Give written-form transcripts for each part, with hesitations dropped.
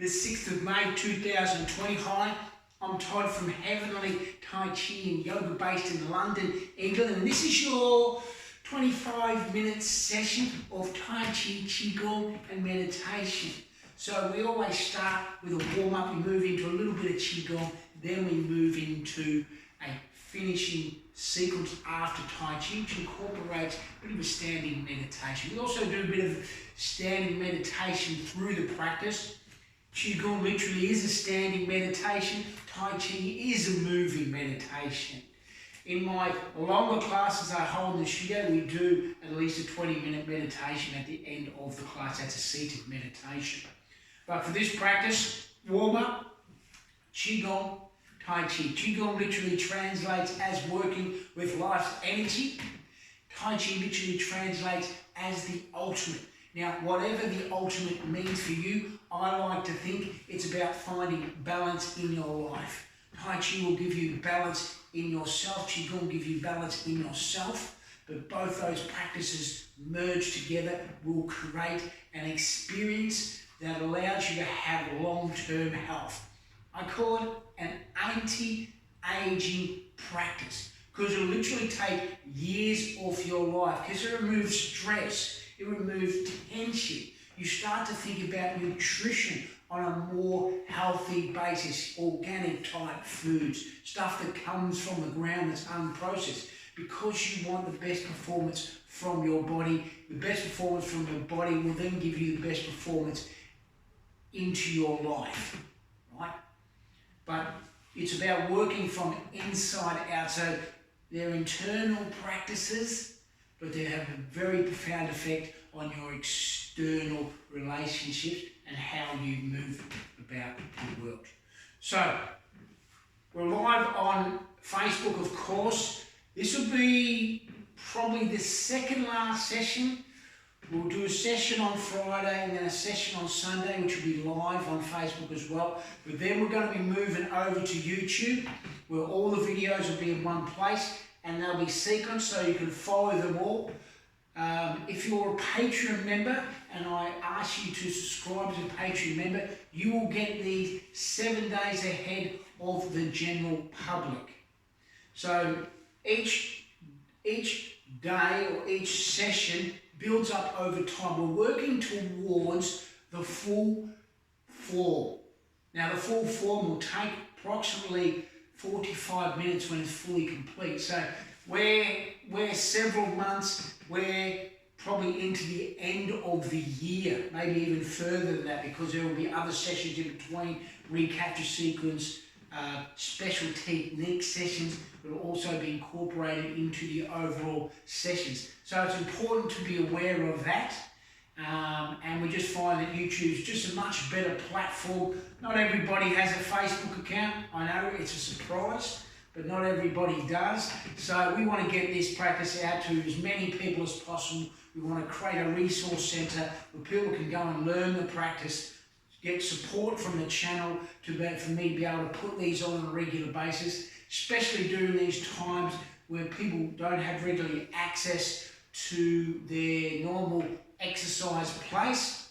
the 6th of May 2020. Hi, I'm Todd from Heevanlee Tai Chi and Yoga based in London, England, and this is your 25-minute session of Tai Chi, Qigong and meditation. So we always start with a warm-up, we move into a little bit of Qigong, then we move into a finishing sequence after Tai Chi, which incorporates a bit of a standing meditation. We also do a bit of standing meditation through the practice. Qigong literally is a standing meditation. Tai Chi is a moving meditation. In my longer classes I hold in the studio, we do at least a 20-minute meditation at the end of the class. That's a seated meditation. But for this practice, warm-up, Qigong, Tai Chi. Qigong literally translates as working with life's energy. Tai Chi literally translates as the ultimate. Now, whatever the ultimate means for you, I like to think it's about finding balance in your life. Tai Chi will give you balance in yourself. Qigong will give you balance in yourself. But both those practices merged together will create an experience that allows you to have long-term health. I call it an anti-aging practice because it'll literally take years off your life because it removes stress, it removes tension. You start to think about nutrition on a more healthy basis, organic type foods, stuff that comes from the ground that's unprocessed, because you want the best performance from your body. The best performance from your body will then give you the best performance into your life, right? But it's about working from inside out. So they're internal practices, but they have a very profound effect on your external relationships and how you move about the world. So we're live on Facebook, of course. This will be probably the second last session. We'll do a session on Friday and then a session on Sunday, which will be live on Facebook as well. But then we're going to be moving over to YouTube, where all the videos will be in one place and they'll be sequenced so you can follow them all. If you're a Patreon member, and I ask you to subscribe as a Patreon member, you will get these 7 days ahead of the general public. So each day or each session builds up over time. We're working towards the full form. Now the full form will take approximately 45 minutes when it's fully complete. So we're several months, we're probably into the end of the year, maybe even further than that, because there will be other sessions in between, recapture sequence, special technique sessions that will also be incorporated into the overall sessions. So it's important to be aware of that. And we just find that YouTube is just a much better platform. Not everybody has a Facebook account. I know it's a surprise, but not everybody does. So we want to get this practice out to as many people as possible. We want to create a resource centre where people can go and learn the practice, get support from the channel for me to be able to put these on a regular basis, especially during these times where people don't have regularly access to their normal exercise place.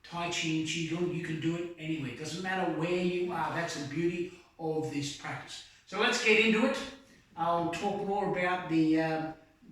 Tai Chi and Qigong, you can do it anywhere. It doesn't matter where you are. That's the beauty of this practice. So let's get into it. I'll talk more about the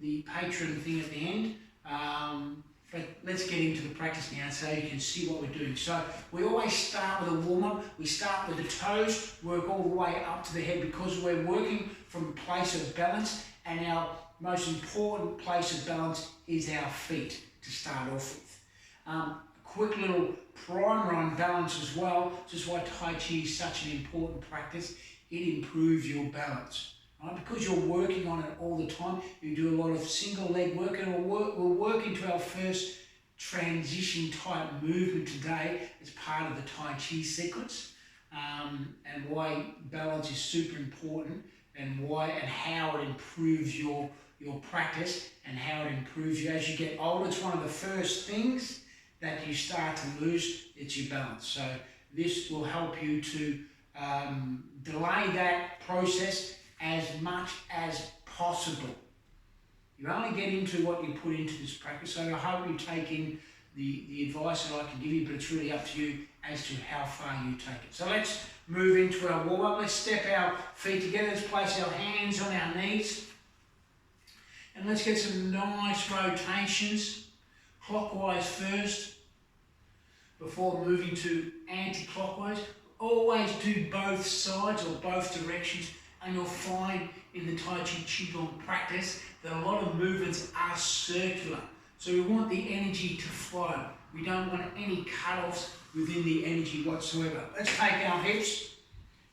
Patreon thing at the end. But let's get into the practice now so you can see what we're doing. So we always start with a warm-up. We start with the toes, work all the way up to the head because we're working from a place of balance, and our most important place of balance is our feet to start off with. A quick little primer on balance as well. This is why Tai Chi is such an important practice. It improves your balance. Right? Because you're working on it all the time, you do a lot of single leg work, and we'll work into our first transition type movement today as part of the Tai Chi sequence, and why balance is super important, and how it improves your practice and how it improves you as you get older. It's one of the first things that you start to lose, it's your balance. So this will help you to delay that process as much as possible. You only get into what you put into this practice, so I hope you take in the advice that I can give you, but it's really up to you as to how far you take it. So let's move into our warm-up. Let's step our feet together. Let's place our hands on our knees. And let's get some nice rotations, clockwise first, before moving to anti-clockwise. Always do both sides or both directions, and you'll find in the Tai Chi Qigong practice that a lot of movements are circular. So we want the energy to flow. We don't want any cut-offs within the energy whatsoever. Let's take our hips,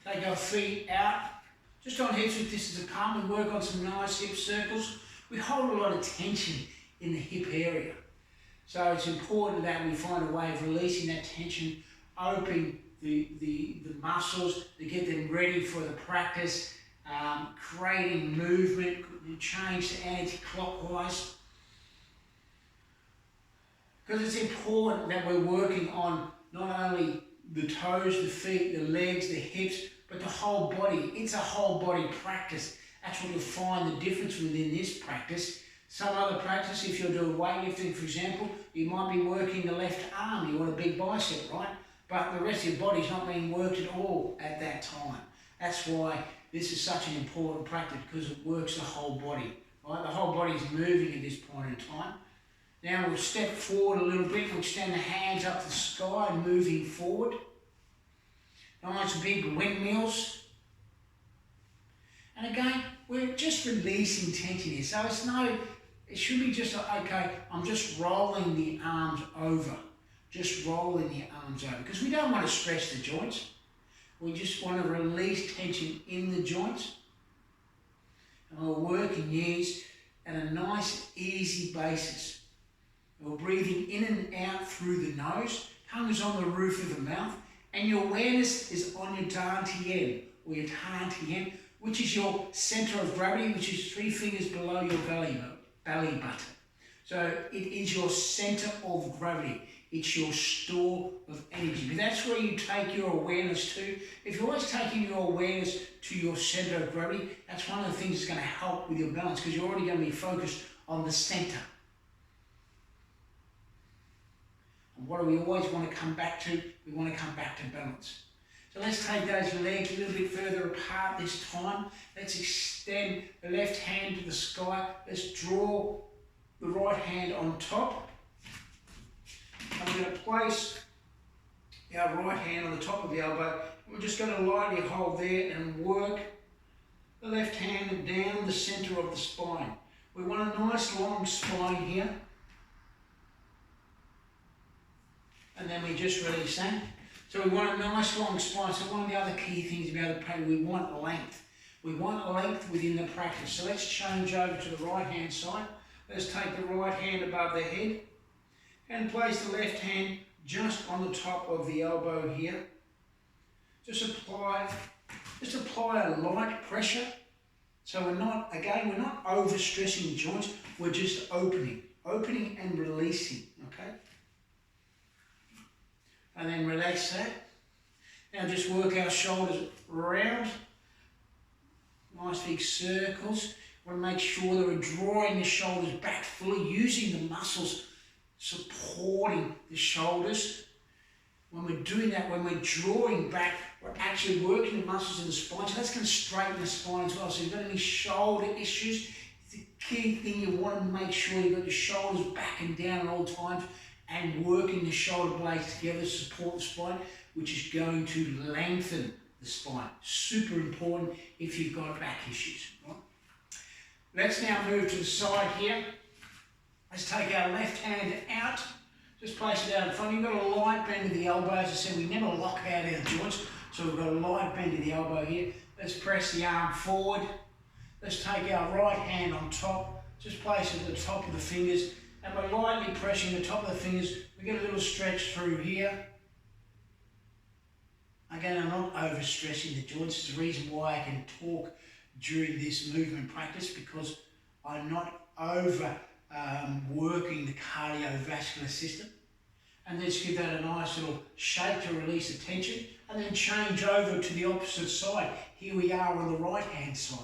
take our feet out, just on hips with this as a palm, and work on some nice hip circles. We hold a lot of tension in the hip area. So it's important that we find a way of releasing that tension, opening the muscles to get them ready for the practice, creating movement, change to anti-clockwise. Because it's important that we're working on not only the toes, the feet, the legs, the hips, but the whole body. It's a whole body practice. That's what you'll find the difference within this practice. Some other practice, if you're doing weightlifting, for example, you might be working the left arm. You want a big bicep, right? But the rest of your body's not being worked at all at that time. That's why this is such an important practice, because it works the whole body, right? The whole body's moving at this point in time. Now we'll step forward a little bit. We'll extend the hands up to the sky, moving forward. Nice big windmills. And again, we're just releasing tension here. So it should be just like, okay, I'm just rolling the arms over. Just rolling the arms over. Because we don't want to stress the joints. We just want to release tension in the joints. And we're working these at a nice, easy basis. We're breathing in and out through the nose. Tongue is on the roof of the mouth. And your awareness is on your dantian, or your dantian, which is your center of gravity, which is 3 fingers below your belly button. So it is your center of gravity. It's your store of energy. But that's where you take your awareness to. If you're always taking your awareness to your center of gravity, that's one of the things that's going to help with your balance, because you're already going to be focused on the center. And what do we always want to come back to? We want to come back to balance. So let's take those legs a little bit further apart this time. Let's extend the left hand to the sky. Let's draw the right hand on top. And we're going to place our right hand on the top of the elbow. We're just going to lightly hold there and work the left hand down the center of the spine. We want a nice long spine here. And then we just release that. So we want a nice long spine. So one of the other key things about the practice, we want length. We want length within the practice. So let's change over to the right hand side. Let's take the right hand above the head and place the left hand just on the top of the elbow here. Just apply a light pressure. So we're not overstressing the joints. We're just opening and releasing, okay? And then relax that. Now just work our shoulders round. Nice big circles. We want to make sure that we're drawing the shoulders back fully, using the muscles supporting the shoulders. When we're doing that, when we're drawing back, we're actually working the muscles in the spine. So that's going to straighten the spine as well. So if you've got any shoulder issues, it's the key thing. You want to make sure you've got your shoulders back and down at all times, and working the shoulder blades together to support the spine, which is going to lengthen the spine. Super important if you've got back issues. Right? Let's now move to the side here. Let's take our left hand out. Just place it out in front. You've got a light bend of the elbow. As I said, we never lock out our joints, so we've got a light bend of the elbow here. Let's press the arm forward. Let's take our right hand on top. Just place it at the top of the fingers. And by lightly pressing the top of the fingers, we get a little stretch through here. Again, I'm not overstressing the joints. It's the reason why I can talk during this movement practice, because I'm not working the cardiovascular system. And let's give that a nice little shake to release the tension, and then change over to the opposite side. Here we are on the right hand side.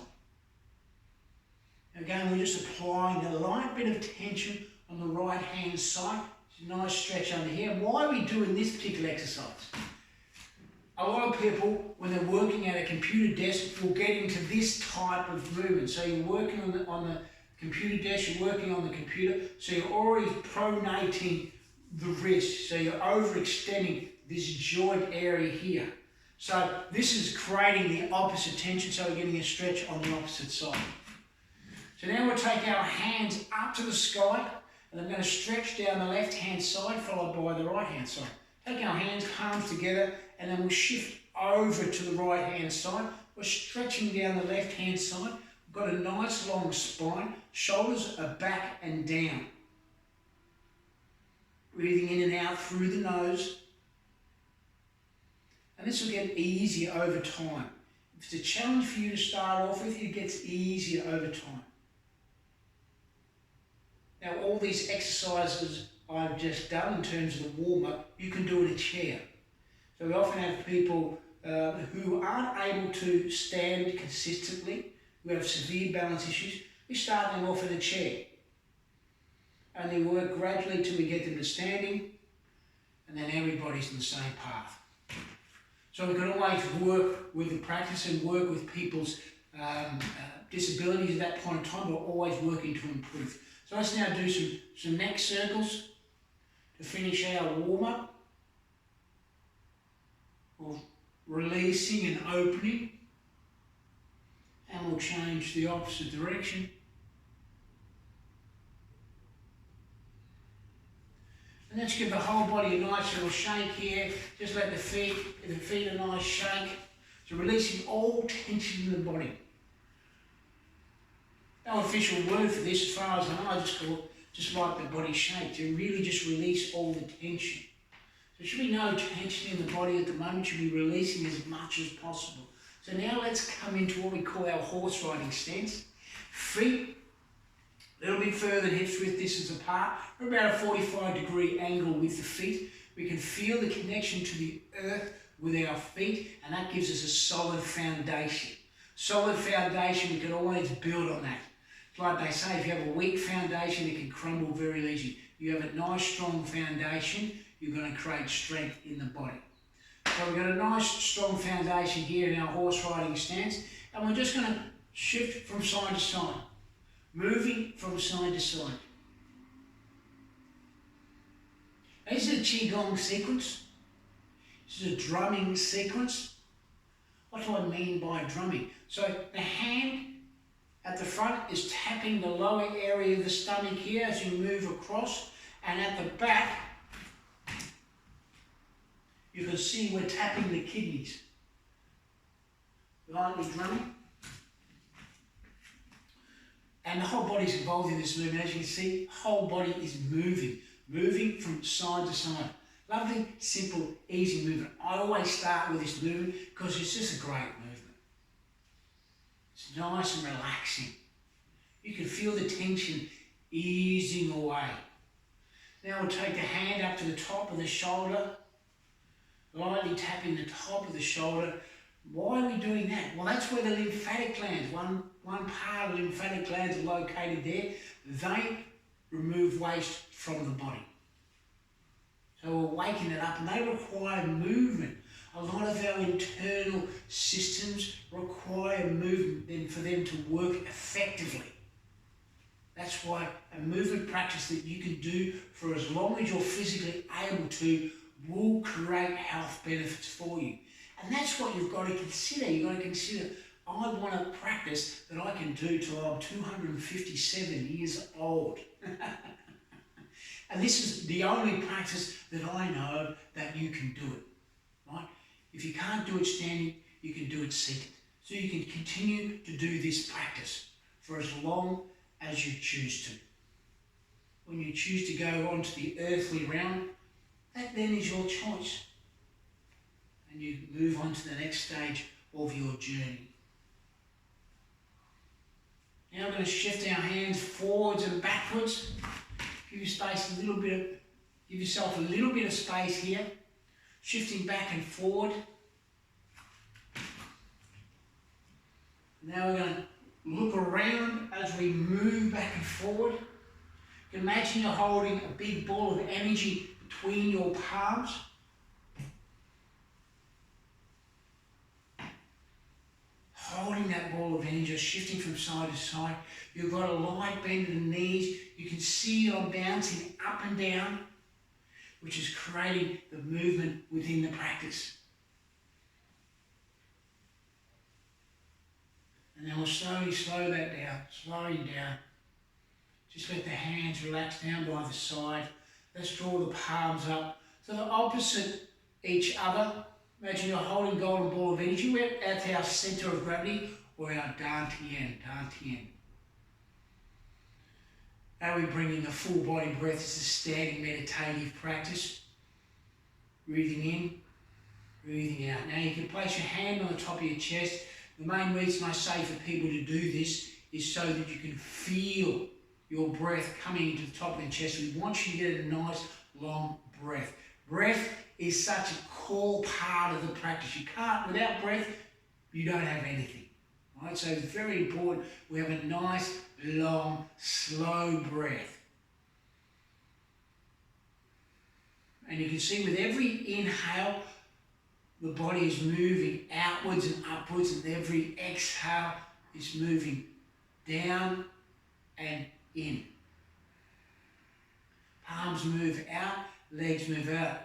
Again, we're just applying a light bit of tension on the right hand side. a nice stretch under here. Why are we doing this particular exercise? A lot of people, when they're working at a computer desk, will get into this type of movement. So you're working on the computer desk, you're working on the computer, so you're already pronating the wrist, so you're overextending this joint area here. So this is creating the opposite tension, so we're getting a stretch on the opposite side. So now we'll take our hands up to the sky, and I'm going to stretch down the left-hand side, followed by the right-hand side. Take our hands, palms together, and then we'll shift over to the right-hand side. We're stretching down the left-hand side. We've got a nice long spine. Shoulders are back and down. Breathing in and out through the nose. And this will get easier over time. If it's a challenge for you to start off with, it gets easier over time. Now, all these exercises I've just done in terms of the warm-up, you can do in a chair. So we often have people who aren't able to stand consistently, who have severe balance issues. We start them off in a chair. And they work gradually till we get them to standing, and then everybody's in the same path. So we can always work with the practice and work with people's disabilities at that point in time, but always working to improve. So let's now do some neck circles to finish our warm-up. We're releasing and opening, and we'll change the opposite direction. And let's give the whole body a nice little shake here. Just let the feet a nice shake. So releasing all tension in the body. No official word for this as far as I know, I just call it just like the body shake, to really just release all the tension. So there should be no tension in the body at the moment, you should be releasing as much as possible. So now let's come into what we call our horse riding stance. Feet a little bit further, hips width distance apart. We're about a 45-degree angle with the feet. We can feel the connection to the earth with our feet, and that gives us a solid foundation. Solid foundation, we can always build on that. It's like they say, if you have a weak foundation, it can crumble very easily. You have a nice, strong foundation, you're going to create strength in the body. So we've got a nice, strong foundation here in our horse riding stance, and we're just going to shift from side to side. Moving from side to side. This is a Qigong sequence. This is a drumming sequence. What do I mean by drumming? So the hand at the front is tapping the lower area of the stomach here as you move across, and at the back you can see we're tapping the kidneys. Lightly drumming. And the whole body's involved in this movement. As you can see, whole body is moving from side to side. Lovely, simple, easy movement. I always start with this movement because it's just a great movement. It's nice and relaxing. You can feel the tension easing away. Now we'll take the hand up to the top of the shoulder, lightly tapping the top of the shoulder. Why are we doing that? Well, that's where the lymphatic glands, one part of the lymphatic glands are located there. They remove waste from the body. So we're waking it up, and they require movement. A lot of our internal systems require movement then for them to work effectively. That's why a movement practice that you can do for as long as you're physically able to will create health benefits for you. And that's what you've got to consider. You've got to consider, I want a practice that I can do till I'm 257 years old. And this is the only practice that I know that you can do it, right? If you can't do it standing, you can do it seated. So you can continue to do this practice for as long as you choose to. When you choose to go on to the earthly realm, that then is your choice. And you move on to the next stage of your journey. Now we're going to shift our hands forwards and backwards. Give yourself a little bit of space here. Shifting back and forward. Now we're going to look around as we move back and forward. Imagine you're holding a big ball of energy between your palms. Holding that ball of energy, shifting from side to side. You've got a light bend in the knees. You can see you're bouncing up and down, which is creating the movement within the practice. And then we'll slowly slow that down, slowing down. Just let the hands relax down by the side. Let's draw the palms up. So they're opposite each other. Imagine you're holding golden ball of energy. We're at our centre of gravity, or our dantian. How we bring in the full body breath as a standing meditative practice. Breathing in, breathing out. Now you can place your hand on the top of your chest. The main reason I say for people to do this is so that you can feel your breath coming into the top of your chest. We want you to get a nice long breath. Breath is such a core part of the practice. You can't, without breath, you don't have anything. Right? So it's very important we have a nice, long, slow breath. And you can see with every inhale, the body is moving outwards and upwards, and every exhale is moving down and in. Palms move out, legs move out.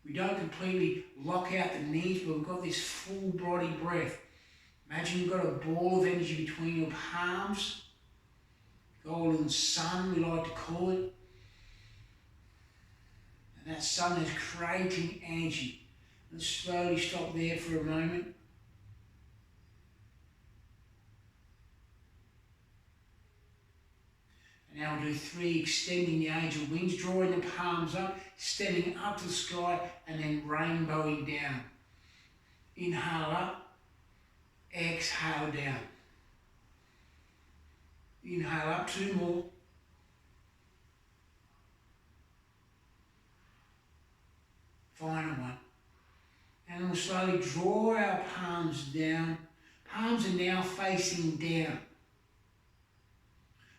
We don't completely lock out the knees, but we've got this full body breath. Imagine you've got a ball of energy between your palms. Golden sun, we like to call it. And that sun is creating energy. Let's slowly stop there for a moment. And now we'll do 3, extending the angel wings, drawing the palms up, extending up to the sky, and then rainbowing down. Inhale up, exhale down. Inhale up, 2 more. Final one. And we'll slowly draw our palms down. Palms are now facing down.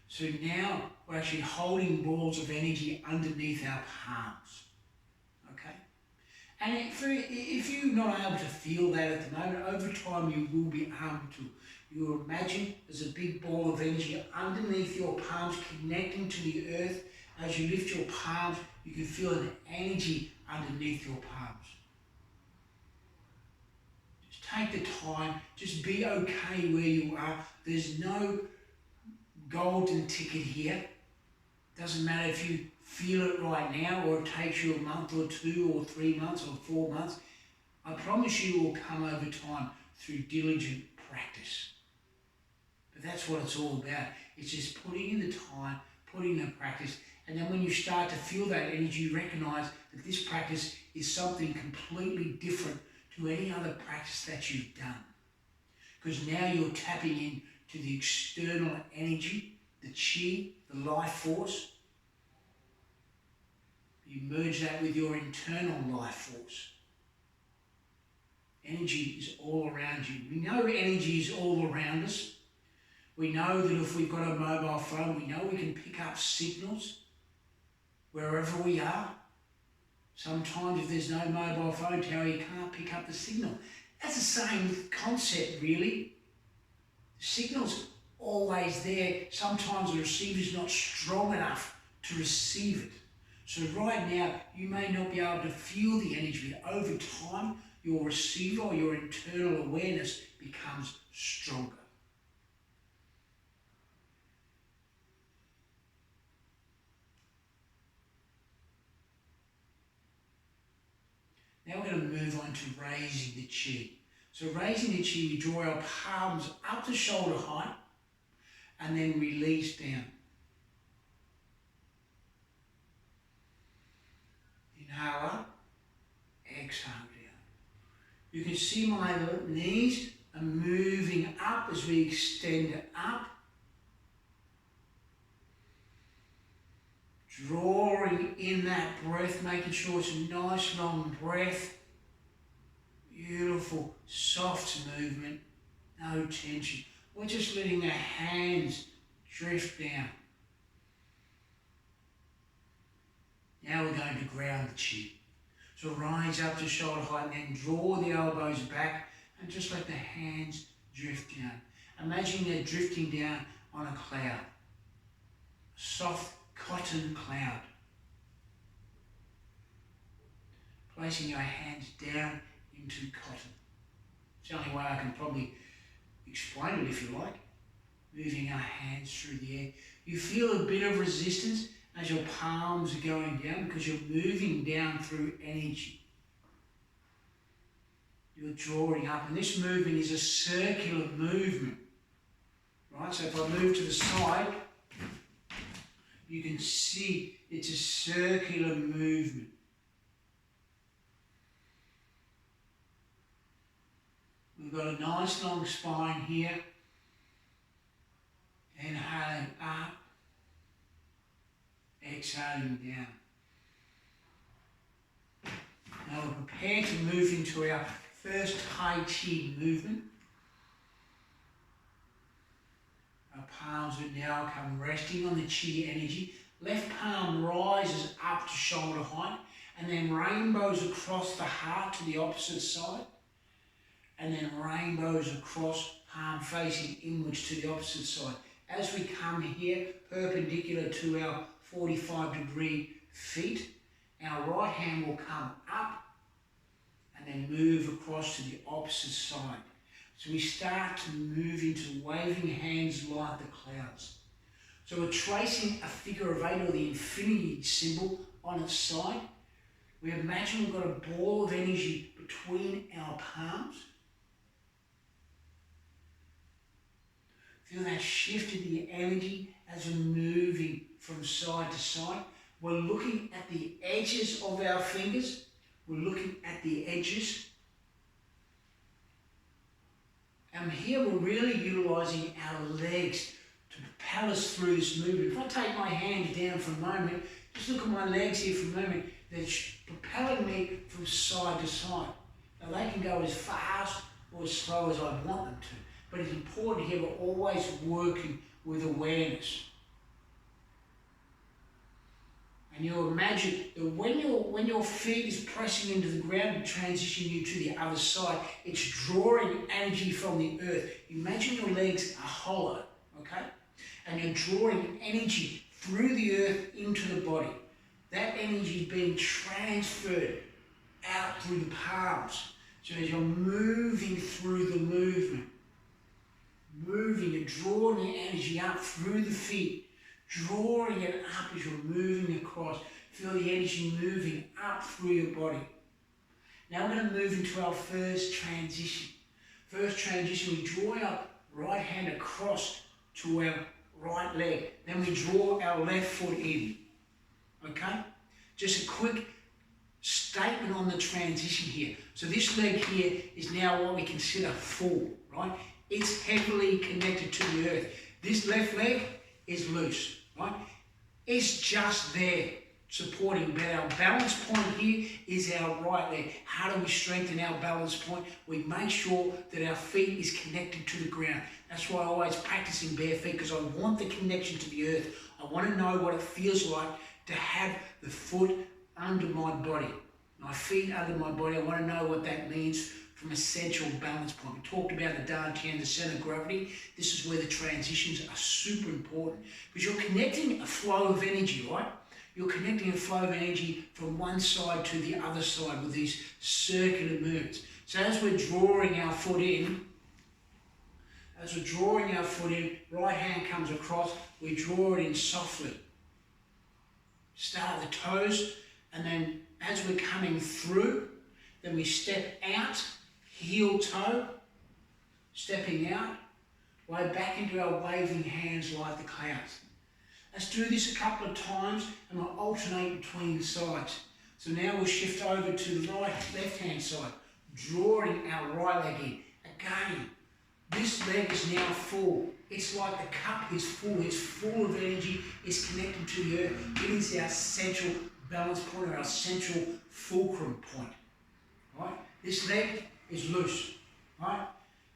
So now we're actually holding balls of energy underneath our palms. Okay? And if you're not able to feel that at the moment, over time you will be able to. You will imagine there's a big ball of energy underneath your palms connecting to the earth. As you lift your palms, you can feel an energy underneath your palms. Take the time, just be okay where you are. There's no golden ticket here. Doesn't matter if you feel it right now or it takes you a month or 2 or 3 months or 4 months. I promise you will come over time through diligent practice. But that's what it's all about. It's just putting in the time, putting in the practice, and then when you start to feel that energy, you recognise that this practice is something completely different to any other practice that you've done. Because now you're tapping into the external energy, the chi, the life force. You merge that with your internal life force. Energy is all around you. We know energy is all around us. We know that if we've got a mobile phone, we know we can pick up signals wherever we are. Sometimes if there's no mobile phone tower, you can't pick up the signal. That's the same concept, really. The signal's always there. Sometimes the receiver's not strong enough to receive it. So right now, you may not be able to feel the energy, but over time, your receiver or your internal awareness becomes stronger. Now we're going to move on to raising the chi. So raising the chi, we draw our palms up to shoulder height and then release down. Inhale up, exhale down. You can see my knees are moving up as we extend it up. Drawing in that breath, making sure it's a nice long breath. Beautiful, soft movement, no tension. We're just letting our hands drift down. Now we're going to ground the chi. So rise up to shoulder height and then draw the elbows back and just let the hands drift down. Imagine they're drifting down on a cloud. A soft cotton cloud. Placing your hands down into cotton. It's the only way I can probably explain it if you like. Moving our hands through the air. You feel a bit of resistance as your palms are going down because you're moving down through energy. You're drawing up, and this movement is a circular movement. Right, so if I move to the side, you can see it's a circular movement. We've got a nice long spine here. Inhaling up, exhaling down. Now we're prepared to move into our first Tai Chi movement. Our palms would now come resting on the Chi energy. Left palm rises up to shoulder height and then rainbows across the heart to the opposite side. And then rainbows across, palm facing inwards to the opposite side. As we come here, perpendicular to our 45-degree feet, our right hand will come up and then move across to the opposite side. So we start to move into waving hands like the clouds. So we're tracing a figure of 8 or the infinity symbol on its side. We imagine we've got a ball of energy between our palms. Feel that shift in the energy as we're moving from side to side. We're looking at the edges of our fingers. We're looking at the edges. And here we're really utilising our legs to propel us through this movement. If I take my hands down for a moment, just look at my legs here for a moment. They're propelling me from side to side. Now they can go as fast or as slow as I want them to. But it's important here we're always working with awareness. And you imagine that when your feet is pressing into the ground and transitioning you to the other side, it's drawing energy from the earth. Imagine your legs are hollow, okay? And you're drawing energy through the earth into the body. That energy is being transferred out through the palms. So as you're moving through the movement, and drawing the energy up through the feet, drawing it up as you're moving across. Feel the energy moving up through your body. Now we're going to move into our first transition. First transition, we draw our right hand across to our right leg. Then we draw our left foot in. Okay? Just a quick statement on the transition here. So this leg here is now what we consider full, right? It's heavily connected to the earth. This left leg is loose, right? It's just there supporting, but our balance point here is our right leg. How do we strengthen our balance point? We make sure that our feet is connected to the ground. That's why I always practice in bare feet, because I want the connection to the earth. I want to know what it feels like to have the foot under my body. My feet under my body, I want to know what that means from a central balance point. We talked about the dantian, the center of gravity. This is where the transitions are super important, because you're connecting a flow of energy, right? You're connecting a flow of energy from one side to the other side with these circular movements. So as we're drawing our foot in, right hand comes across, we draw it in softly. Start at the toes, and then as we're coming through, then we step out, heel toe, stepping out, way back into our waving hands like the clouds. Let's do this a couple of times and we'll alternate between the sides. So now we'll shift over to the left-hand side, drawing our right leg in. Again, this leg is now full. It's like the cup is full of energy, it's connected to the earth. It is our central balance point, or our central fulcrum point. Right? This leg is loose, right?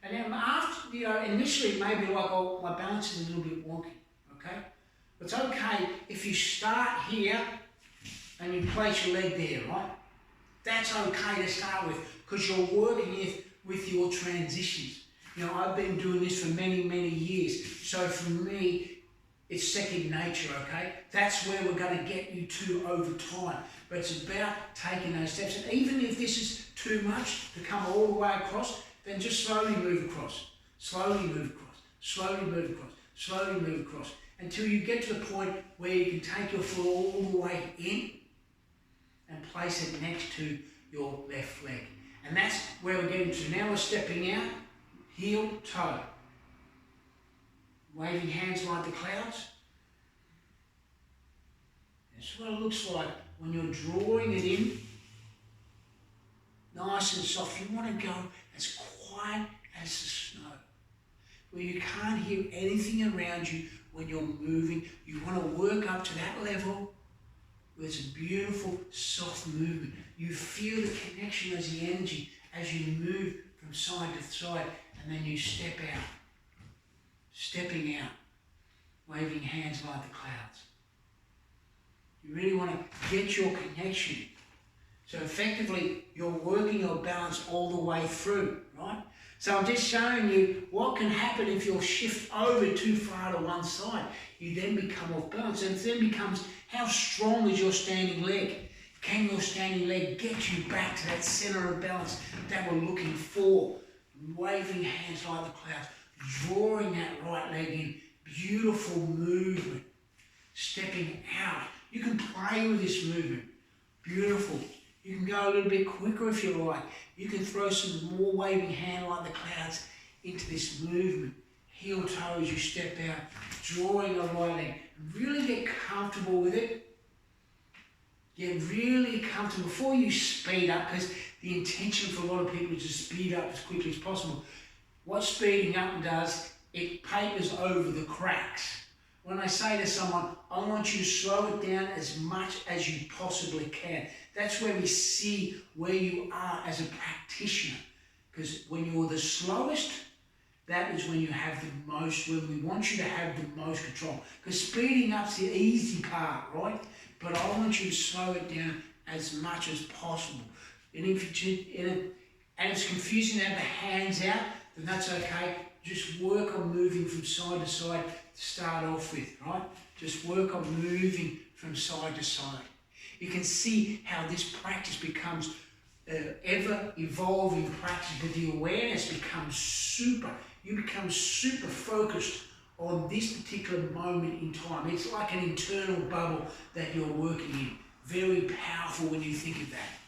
And then after, initially it may be like, oh, my balance is a little bit wonky, okay? It's okay if you start here and you place your leg there, right? That's okay to start with because you're working with your transitions. You know, I've been doing this for many, many years. So for me, it's second nature, okay? That's where we're going to get you to over time. But it's about taking those steps. And even if this is too much to come all the way across, then just slowly move across. Slowly move across. Slowly move across. Slowly move across. Until you get to the point where you can take your foot all the way in and place it next to your left leg. And that's where we're getting to. Now we're stepping out, heel, toe. Waving hands like the clouds. That's what it looks like when you're drawing it in. Nice and soft. You want to go as quiet as the snow. Where you can't hear anything around you when you're moving. You want to work up to that level where it's a beautiful, soft movement. You feel the connection as the energy as you move from side to side, and then you step out. Stepping out, waving hands like the clouds. You really want to get your connection. So effectively, you're working your balance all the way through, right? So I'm just showing you what can happen if you shift over too far to one side. You then become off balance, and it then becomes how strong is your standing leg? Can your standing leg get you back to that center of balance that we're looking for? Waving hands like the clouds. Drawing that right leg in, beautiful movement, stepping out. You can play with this movement, beautiful. You can go a little bit quicker if you like. You can throw some more waving hand like the clouds into this movement. Heel toe as you step out, drawing the right leg. Really get comfortable with it. Get really comfortable before you speed up, because the intention for a lot of people is to speed up as quickly as possible. What speeding up does, it papers over the cracks. When I say to someone, I want you to slow it down as much as you possibly can. That's where we see where you are as a practitioner. Because when you're the slowest, that is when you have the most, when we want you to have the most control. Because speeding up's the easy part, right? But I want you to slow it down as much as possible. And if and it's confusing to have the hands out, then that's okay. Just work on moving from side to side to start off with, right? Just work on moving from side to side. You can see how this practice becomes ever-evolving practice, but the awareness becomes you become super focused on this particular moment in time. It's like an internal bubble that you're working in. Very powerful when you think of that.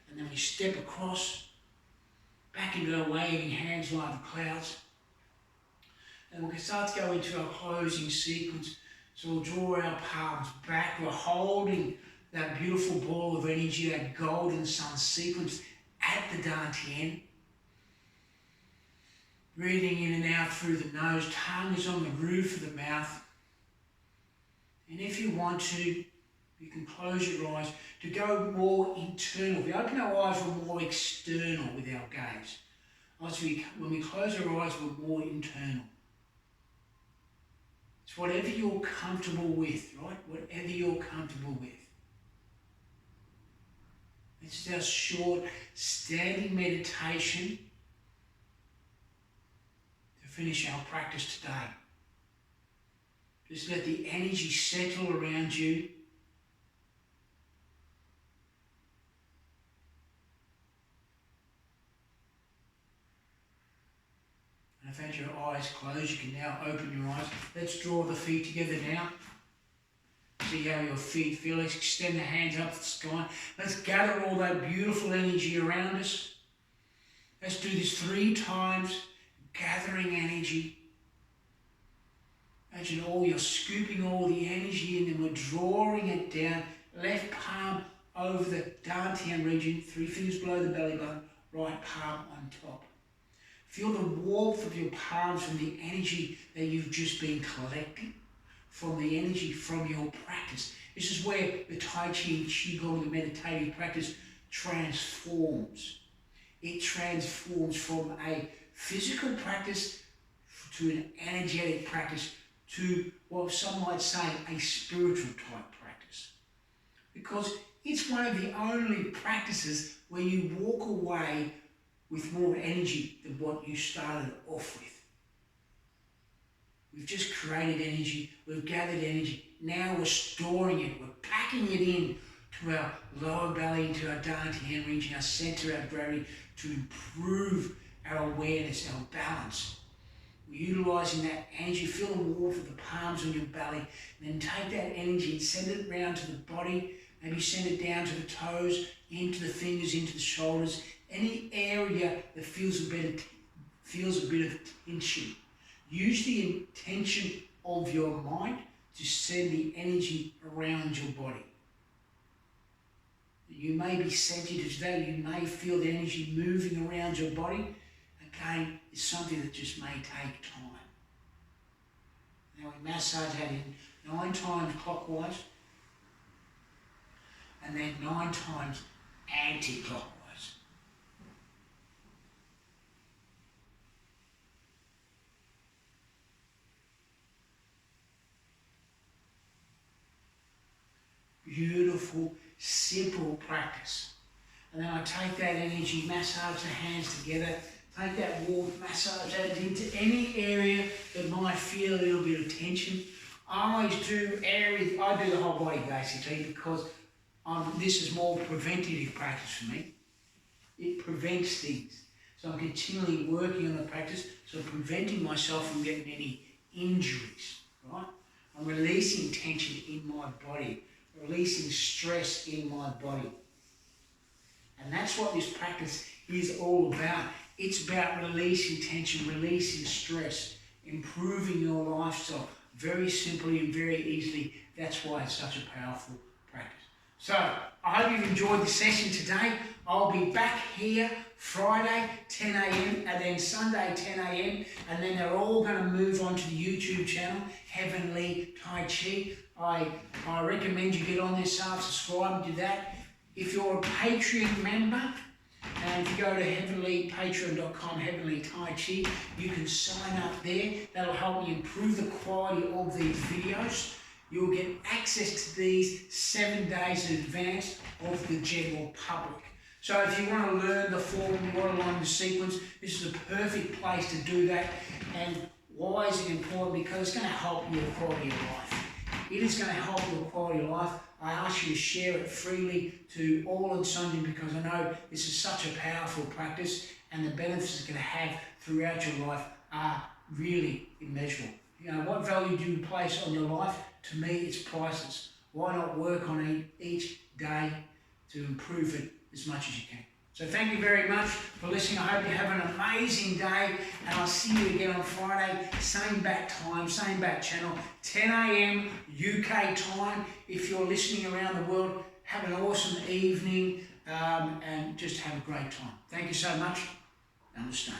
And then we step across, back into our waving hands like the clouds. And we'll start to go into our closing sequence. So we'll draw our palms back. We're holding that beautiful ball of energy, that golden sun sequence at the dantian. Breathing in and out through the nose. Tongue is on the roof of the mouth. And if you want to, you can close your eyes to go more internal. We open our eyes, we're more external with our gaze. When we close our eyes, we're more internal. It's whatever you're comfortable with, right? Whatever you're comfortable with. It's our short standing meditation to finish our practice today. Just let the energy settle around you. And if you had your eyes closed, you can now open your eyes. Let's draw the feet together now. See how your feet feel. Let's extend the hands up to the sky. Let's gather all that beautiful energy around us. Let's do this 3 times, gathering energy. Imagine you're scooping all the energy in, and we're drawing it down. Left palm over the dantian region, 3 fingers below the belly button, right palm on top. Feel the warmth of your palms from the energy that you've just been collecting, from the energy from your practice. This is where the Tai Chi and Qigong, the meditative practice, transforms. It transforms from a physical practice to an energetic practice to what some might say a spiritual type practice. because it's one of the only practices where you walk away with more energy than what you started off with. We've just created energy, we've gathered energy, now we're storing it, we're packing it in to our lower belly, into our Dantian region, our center, our gravity, to improve our awareness, our balance. We're utilising that energy. Feel the warmth of the palms on your belly, and then take that energy and send it round to the body. Maybe send it down to the toes, into the fingers, into the shoulders. Any area that feels a bit of tension. Use the intention of your mind to send the energy around your body. You may be sensitive to that. You may feel the energy moving around your body. Again, it's something that just may take time. Now we massage that in 9 times clockwise, and then 9 times anti-clockwise. Beautiful, simple practice. And then I take that energy, massage the hands together, take that warmth, massage that into any area that might feel a little bit of tension. I always do areas, I do the whole body basically, because this is more preventative practice for me. It prevents things. So I'm continually working on the practice, so preventing myself from getting any injuries, right? I'm releasing tension in my body, releasing stress in my body. And that's what this practice is all about. It's about releasing tension, releasing stress, improving your lifestyle very simply and very easily. That's why it's such a powerful practice. So, I hope you've enjoyed the session today. I'll be back here Friday, 10 a.m, and then Sunday, 10 a.m, and then they're all going to move on to the YouTube channel, Heevanlee Tai Chi. I recommend you get on there, subscribe to that. If you're a Patreon member, and if you go to Heevanlee, patreon.com, Heevanlee Tai Chi, you can sign up there. That'll help you improve the quality of these videos. You'll get access to these 7 days in advance of the general public. So if you want to learn the form, you want to learn the sequence, this is a perfect place to do that. And why is it important? Because it's going to help your quality of life. It is going to help your quality of life. I ask you to share it freely to all and sundry, because I know this is such a powerful practice, and the benefits it's going to have throughout your life are really immeasurable. You know, what value do you place on your life? To me, it's priceless. Why not work on it each day to improve it as much as you can? So thank you very much for listening. I hope you have an amazing day, and I'll see you again on Friday, same back time, same back channel, 10 a.m. UK time. If you're listening around the world, have an awesome evening and just have a great time. Thank you so much. Namaste.